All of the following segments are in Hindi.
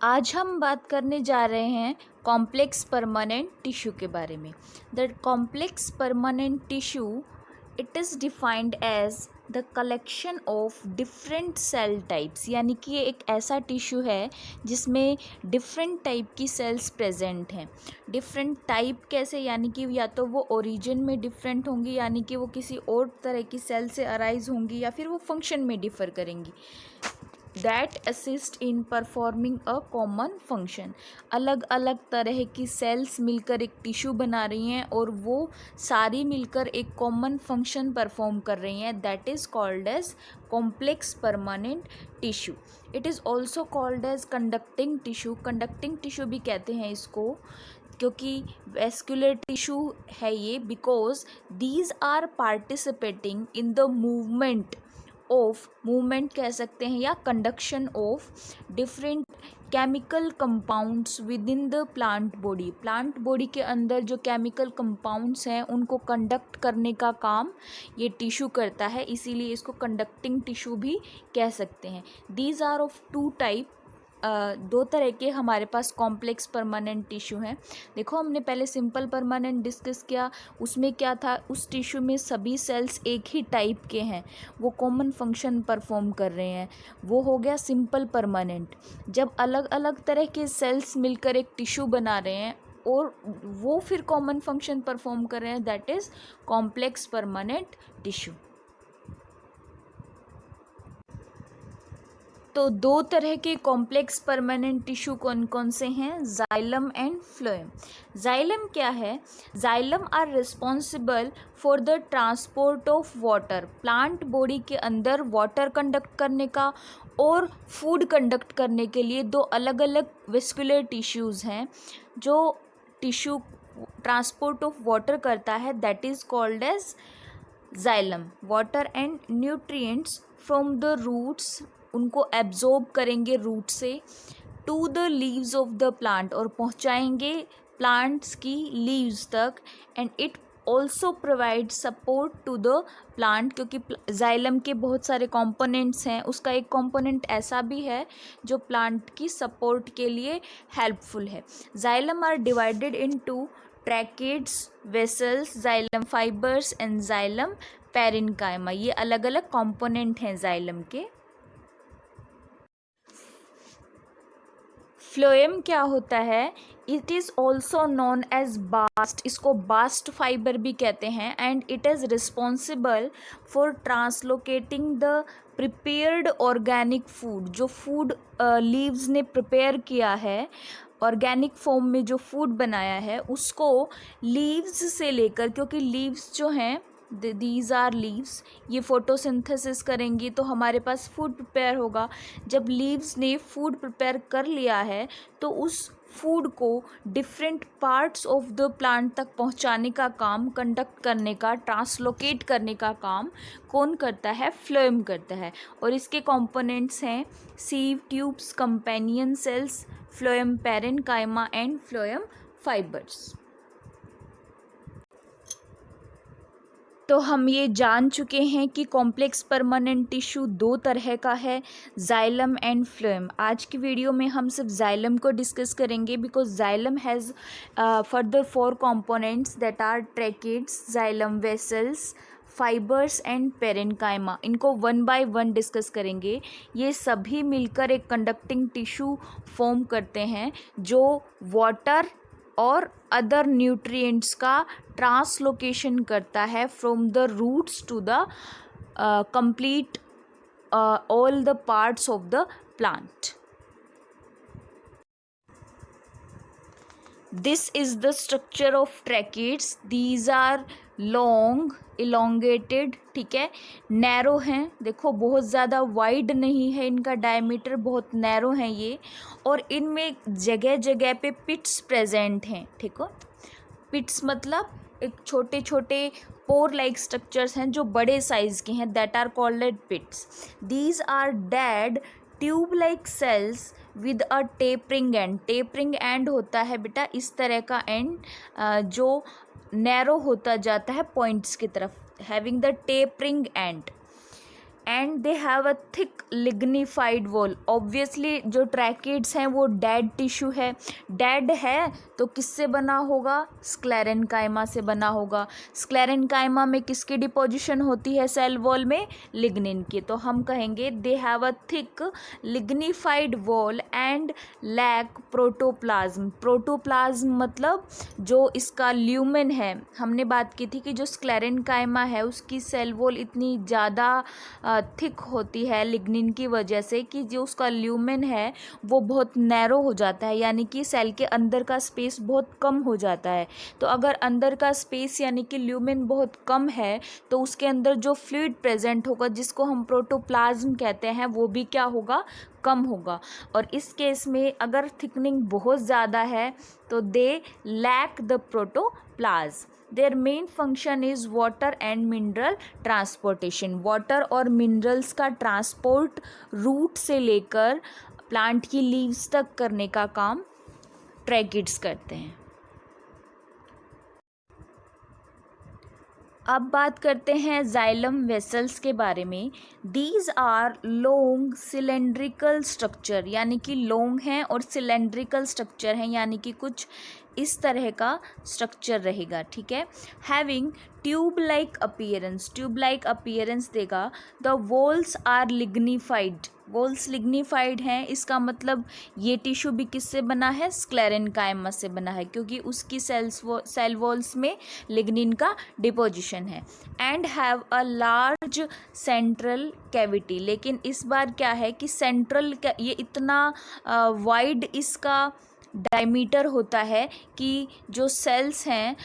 आज हम बात करने जा रहे हैं कॉम्प्लेक्स परमानेंट टिश्यू के बारे में। The complex permanent tissue it is defined as the collection of different cell types, यानी कि ये एक ऐसा टिश्यू है जिसमें डिफरेंट टाइप की सेल्स प्रेजेंट हैं। डिफरेंट टाइप कैसे, यानी कि या तो वो ओरिजिन में डिफरेंट होंगी, यानी कि वो किसी और तरह की सेल से अराइज होंगी, या फिर वो फंक्शन में डिफ़र करेंगी। That assist in performing a common function. अलग अलग तरह की सेल्स मिलकर एक टिश्यू बना रही हैं और वो सारी मिलकर एक कॉमन फंक्शन परफॉर्म कर रही हैं। That is called as complex permanent tissue. It is also called as conducting tissue. Conducting tissue भी कहते हैं इसको, क्योंकि वेस्कुलर टिश्यू है ये, because these are participating in the movement कह सकते हैं, या conduction of different chemical compounds within the plant body. Plant body के अंदर जो केमिकल कंपाउंड्स हैं उनको कंडक्ट करने का काम ये टिश्यू करता है, इसीलिए इसको कंडक्टिंग टिश्यू भी कह सकते हैं। These are of two type. दो तरह के हमारे पास कॉम्प्लेक्स परमानेंट टिश्यू हैं। देखो, हमने पहले सिंपल परमानेंट डिस्कस किया, उसमें क्या था, उस टिश्यू में सभी सेल्स एक ही टाइप के हैं, वो कॉमन फंक्शन परफॉर्म कर रहे हैं, वो हो गया सिंपल परमानेंट। जब अलग अलग तरह के सेल्स मिलकर एक टिश्यू बना रहे हैं और वो फिर कॉमन फंक्शन परफॉर्म कर रहे हैं, that is complex permanent tissue. तो दो तरह के कॉम्प्लेक्स परमानेंट टिश्यू कौन कौन से हैं? Xylem and phloem. जाइलम क्या है? Xylem are responsible for the transport of water. Plant body के अंदर वाटर कंडक्ट करने का और फूड कंडक्ट करने के लिए दो अलग अलग वेस्कुलर टिश्यूज़ हैं जो टिश्यू ट्रांसपोर्ट ऑफ वाटर करता है, that is called as xylem. Water and nutrients from the roots, उनको एब्जॉर्ब करेंगे रूट से, to the leaves of the plant, और पहुंचाएंगे प्लांट्स की लीव्स तक। And it also provide support to the plant, क्योंकि जाइलम के बहुत सारे कंपोनेंट्स हैं, उसका एक कंपोनेंट ऐसा भी है जो प्लांट की सपोर्ट के लिए हेल्पफुल है। Xylem are divided into tracheids, vessels, xylem fibres and xylem parenchyma. ये अलग अलग कंपोनेंट हैं जाइलम के। फ्लोएम क्या होता है? It is also known as bast, इसको बास्ट फाइबर भी कहते हैं। And it is responsible for translocating the prepared organic food. जो फूड लीव्स ने प्रिपेयर किया है, ऑर्गेनिक फॉर्म में जो फूड बनाया है, उसको लीव्स से लेकर, क्योंकि लीव्स जो हैं, दीज आर लीव्स, ये फोटोसिंथेसिस करेंगी तो हमारे पास फूड प्रिपेयर होगा। जब लीव्स ने फूड प्रिपेयर कर लिया है तो उस फूड को different parts of the plant तक पहुंचाने का काम, कंडक्ट करने का, ट्रांसलोकेट करने का काम कौन करता है? फ्लोएम करता है। और इसके कंपोनेंट्स हैं sieve tubes, companion cells, phloem parenchyma and phloem fibres. तो हम ये जान चुके हैं कि कॉम्प्लेक्स परमानेंट टिश्यू दो तरह का है, जाइलम एंड फ्लोएम। आज की वीडियो में हम सिर्फ जाइलम को डिस्कस करेंगे, because xylem has further 4 components that are tracheids, xylem vessels, fibres and parenchyma. इनको 1 बाय 1 डिस्कस करेंगे। ये सभी मिलकर एक कंडक्टिंग टिश्यू फॉर्म करते हैं जो वाटर और अदर न्यूट्रिएंट्स का ट्रांसलोकेशन करता है from the roots to the complete all the parts of the plant. This is the structure of tracheids. These are long, elongated, ठीक है, नैरो हैं। देखो, बहुत ज़्यादा वाइड नहीं है, इनका डायमीटर बहुत नैरो है ये, और इनमें जगह जगह पे पिट्स प्रेजेंट हैं। ठीक है, पिट्स मतलब एक छोटे छोटे पोर लाइक स्ट्रक्चर्स हैं जो बड़े साइज के हैं, that are called pits. These are dead tube like cells with a tapering end. Tapering end होता है बेटा इस तरह का एंड जो नैरो होता जाता है पॉइंट्स की तरफ, having the tapering and. And they have a thick lignified wall. Obviously जो ट्रैकिड्स हैं वो डेड टिश्यू है, डेड है तो किससे बना होगा, स्क्लेरेनकाइमा से बना होगा। स्क्लेरेनकाइमा में किसकी डिपोजिशन होती है सेल वॉल में, लिग्निन की। तो हम कहेंगे they have a thick lignified wall and lack protoplasm. Protoplasm मतलब जो इसका ल्यूमेन है, हमने बात की थी कि जो स्क्लेरेनकाइमा है उसकी सेल वॉल इतनी ज़्यादा थिक होती है लिग्निन की वजह से कि जो उसका ल्यूमेन है वो बहुत नैरो हो जाता है, यानी कि सेल के अंदर का स्पेस बहुत कम हो जाता है। तो अगर अंदर का स्पेस यानी कि ल्यूमेन बहुत कम है तो उसके अंदर जो फ्लूइड प्रेजेंट होगा जिसको हम प्रोटोप्लाज्म कहते हैं वो भी क्या होगा, कम होगा। और इस केस में अगर थिकनिंग बहुत ज़्यादा है तो they lack the protoplasm. Their main function is water and mineral transportation. Water और मिनरल्स का ट्रांसपोर्ट रूट से लेकर प्लांट की लीव्स तक करने का काम ट्रैकिड्स करते हैं। अब बात करते हैं जाइलम वेसल्स के बारे में। These are long cylindrical structure, यानी कि लॉन्ग हैं और सिलेंड्रिकल स्ट्रक्चर हैं, यानी कि कुछ इस तरह का स्ट्रक्चर रहेगा, ठीक है। Having tube like appearance, tube like appearance देगा। The walls are lignified, walls lignified हैं, इसका मतलब ये टिश्यू भी किससे बना है, स्क्लेरेनकाइमा से बना है, क्योंकि उसकी सेल वॉल्स में लिग्निन का डिपोजिशन है। And have a large central cavity, लेकिन इस बार क्या है कि सेंट्रल ये इतना वाइड इसका डायमीटर होता है कि जो सेल्स हैं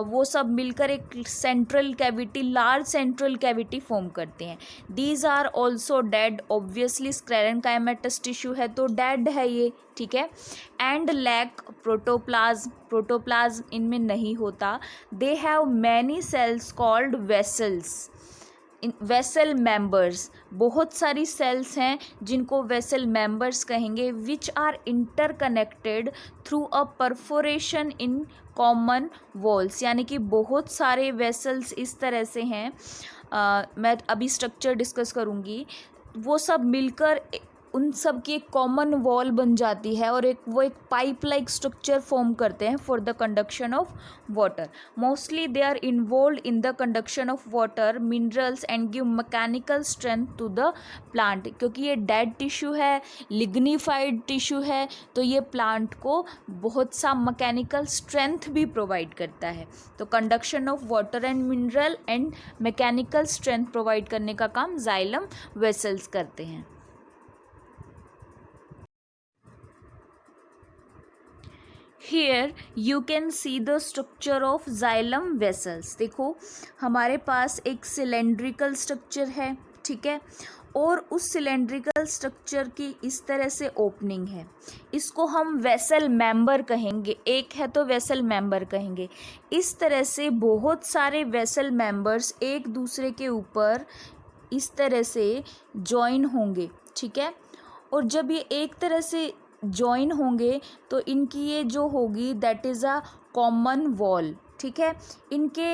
वो सब मिलकर एक central cavity, large central cavity form करते हैं। These are also dead, obviously sclerenchymatous tissue है तो डेड है ये, ठीक है। एंड लैक प्रोटोप्लाज्म, प्रोटोप्लाज्म इनमें नहीं होता। They have many cells called vessels, vessel members, बहुत सारी सेल्स हैं जिनको वेसल मेंबर्स कहेंगे, which are interconnected through a perforation in common walls, यानी कि बहुत सारे वेसल्स इस तरह से हैं, मैं अभी स्ट्रक्चर डिस्कस करूँगी, वो सब मिलकर उन सब की एक कॉमन वॉल बन जाती है और वो एक पाइप लाइक स्ट्रक्चर फॉर्म करते हैं for the conduction of water. Mostly they are involve in the conduction of water minerals and give mechanical strength to the plant. क्योंकि ये डेड टिश्यू है, लिग्निफाइड टिश्यू है, तो ये प्लांट को बहुत सा मैकेनिकल स्ट्रेंथ भी प्रोवाइड करता है। तो conduction of water and mineral and mechanical strength provide करने का काम जाइलम वेसल्स करते हैं। Here you can see the structure of xylem vessels। देखो हमारे पास एक सिलेंड्रिकल स्ट्रक्चर है, ठीक है, और उस सिलेंड्रिकल स्ट्रक्चर की इस तरह से ओपनिंग है, इसको हम वेसल मेंबर कहेंगे, एक है तो वेसल मेंबर कहेंगे। इस तरह से बहुत सारे वेसल मेंबर्स एक दूसरे के ऊपर इस तरह से जॉइन होंगे, ठीक है। और जब ये एक तरह से जॉइन होंगे तो इनकी ये जो होगी that is a common wall, ठीक है। इनके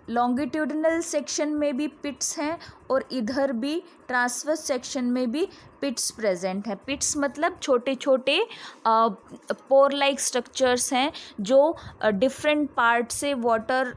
लॉन्गिट्यूडनल सेक्शन में भी पिट्स हैं और इधर भी ट्रांसवर्स सेक्शन में भी पिट्स प्रेजेंट हैं। पिट्स मतलब छोटे छोटे पोर लाइक स्ट्रक्चर्स हैं जो डिफरेंट पार्ट से वाटर,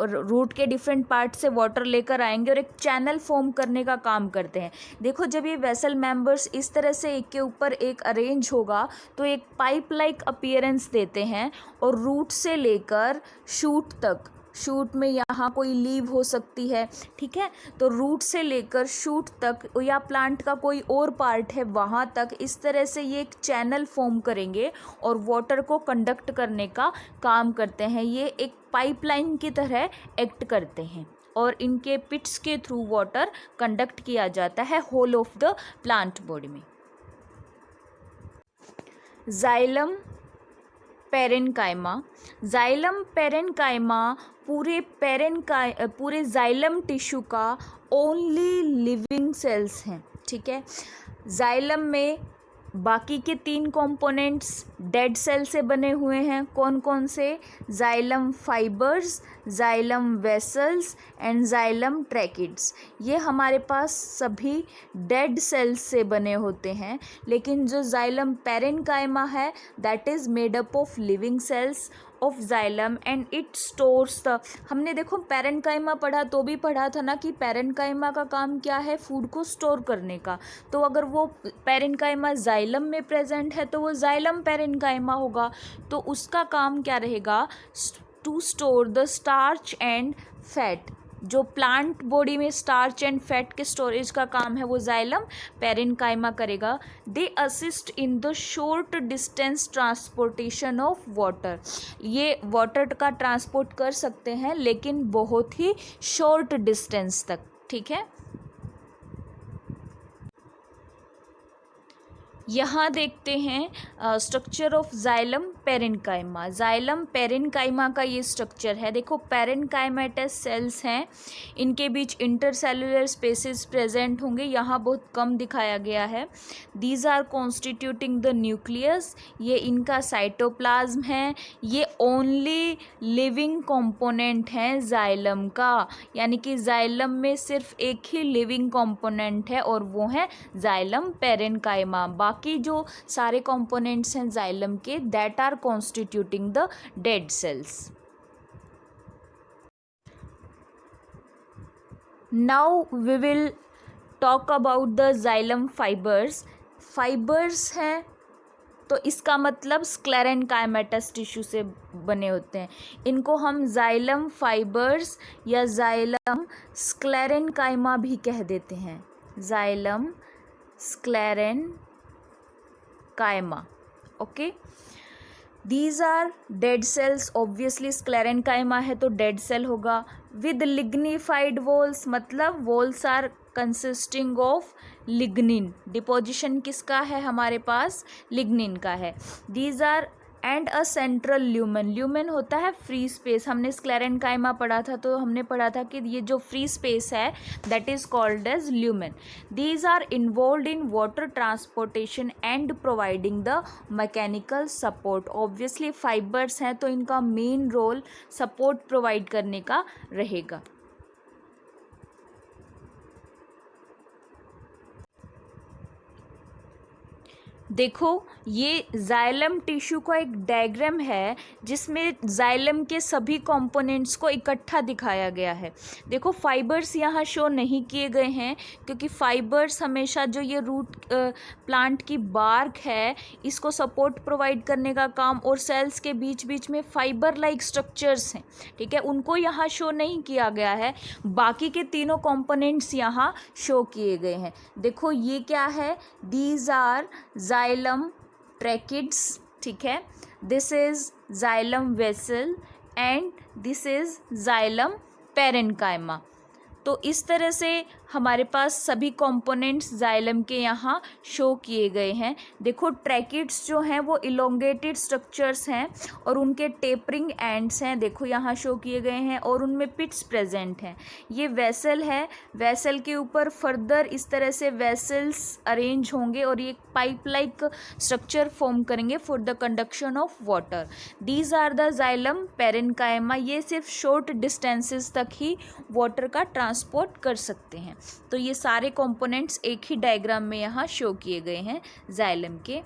रूट के डिफरेंट पार्ट से वाटर लेकर आएंगे और एक चैनल फॉर्म करने का काम करते हैं। देखो जब ये वेसल मेंबर्स इस तरह से एक के ऊपर एक अरेंज होगा तो एक पाइप लाइक अपीयरेंस देते हैं और रूट से लेकर शूट तक, शूट में यहाँ कोई लीव हो सकती है, ठीक है, तो रूट से लेकर शूट तक या प्लांट का कोई और पार्ट है वहाँ तक इस तरह से ये एक चैनल फॉर्म करेंगे और वाटर को कंडक्ट करने का काम करते हैं। ये एक पाइपलाइन की तरह एक्ट करते हैं और इनके पिट्स के थ्रू वाटर कंडक्ट किया जाता है whole of the plant body में। जाइलम पेरेनकाइमा, जाइलम पेरेनकाइमा पूरे जाइलम टिश्यू का ओनली लिविंग सेल्स हैं, ठीक है। जाइलम में बाकी के 3 कंपोनेंट्स डेड सेल से बने हुए हैं। कौन कौन से? Xylem fibres, xylem vessels and xylem tracheids. ये हमारे पास सभी डेड सेल्स से बने होते हैं। लेकिन जो जाइलम पेरेन्काइमा है that is made up of living cells of xylem and it stores the. हमने देखो पेरेन्काइमा पढ़ा तो भी पढ़ा था ना कि पेरेन्काइमा का काम क्या है? फूड को स्टोर करने का। तो अगर वो पेरेन्काइमा जाइलम में प्रेजेंट है तो वो जाइलम पेरेन्काइमा होगा। तो उसका काम क्या रहेगा? To store the starch and fat. जो प्लांट बॉडी में स्टार्च एंड फैट के स्टोरेज का काम है वो जाइलम पेरेन्काइमा करेगा। They assist in the short distance transportation of water. ये वाटर का ट्रांसपोर्ट कर सकते हैं लेकिन बहुत ही शॉर्ट डिस्टेंस तक। ठीक है, यहाँ देखते हैं structure of xylem parenchyma. Xylem parenchyma का ये स्ट्रक्चर है। देखो पेरेन्काइमेटस सेल्स हैं, इनके बीच इंटरसेलुलर स्पेसेस प्रेजेंट होंगे, यहाँ बहुत कम दिखाया गया है। These are constituting the nucleus, ये इनका साइटोप्लाज्म है। ये ओनली लिविंग कंपोनेंट हैं जाइलम का, यानी कि जाइलम में सिर्फ एक ही लिविंग कंपोनेंट है और वो है जाइलम पेरेन्काइमा। बाकी जो सारे कंपोनेंट्स हैं जाइलम के that are constituting the dead cells. Now we will talk about the xylem fibres. Fibres हैं तो इसका मतलब स्क्लेरेन्काइमेटस टिश्यू से बने होते हैं। इनको हम जाइलम फाइबर्स या जाइलम स्क्लेरेन्काइमा भी कह देते हैं। Xylem sclerenchyma. Okay, these are dead cells. Obviously sclerenchyma है तो डेड सेल होगा। विद लिग्निफाइड वॉल्स, मतलब walls are consisting of lignin. Deposition किसका है हमारे पास? लिग्निन का है। These are and a central lumen. Lumen होता है फ्री स्पेस। हमने स्क्लेरेन्काइमा पढ़ा था तो हमने पढ़ा था कि ये जो फ्री स्पेस है that is called as lumen. These are involved in water transportation and providing the mechanical support. Obviously fibres हैं तो इनका मेन रोल सपोर्ट प्रोवाइड करने का रहेगा। देखो ये जाइलम टिश्यू का एक डायग्राम है जिसमें जाइलम के सभी कंपोनेंट्स को इकट्ठा दिखाया गया है। देखो फाइबर्स यहाँ शो नहीं किए गए हैं क्योंकि फाइबर्स हमेशा जो ये रूट प्लांट की बार्क है इसको सपोर्ट प्रोवाइड करने का काम, और सेल्स के बीच बीच में फाइबर लाइक स्ट्रक्चर्स हैं, ठीक है, उनको यहाँ शो नहीं किया गया है। बाकी के तीनों कंपोनेंट्स यहाँ शो किए गए हैं। देखो ये क्या है? दीज आर जाइलम ट्रैकिड्स, ठीक है, this is xylem vessel and this is xylem parenchyma. तो इस तरह से हमारे पास सभी कंपोनेंट्स जाइलम के यहाँ शो किए गए हैं। देखो ट्रैकिड्स जो हैं वो इलोंगेटेड स्ट्रक्चर्स हैं और उनके टेपरिंग एंड्स हैं, देखो यहाँ शो किए गए हैं, और उनमें पिट्स प्रेजेंट हैं। ये वेसल है, वेसल के ऊपर फर्दर इस तरह से वेसल्स अरेंज होंगे और ये पाइप लाइक स्ट्रक्चर फॉर्म करेंगे for the conduction of water. These are the xylem parenchyma. ये सिर्फ शॉर्ट डिस्टेंसेस तक ही वाटर का ट्रांसपोर्ट कर सकते हैं। तो ये सारे कंपोनेंट्स एक ही डायग्राम में यहाँ शो किए गए हैं जाइलम के।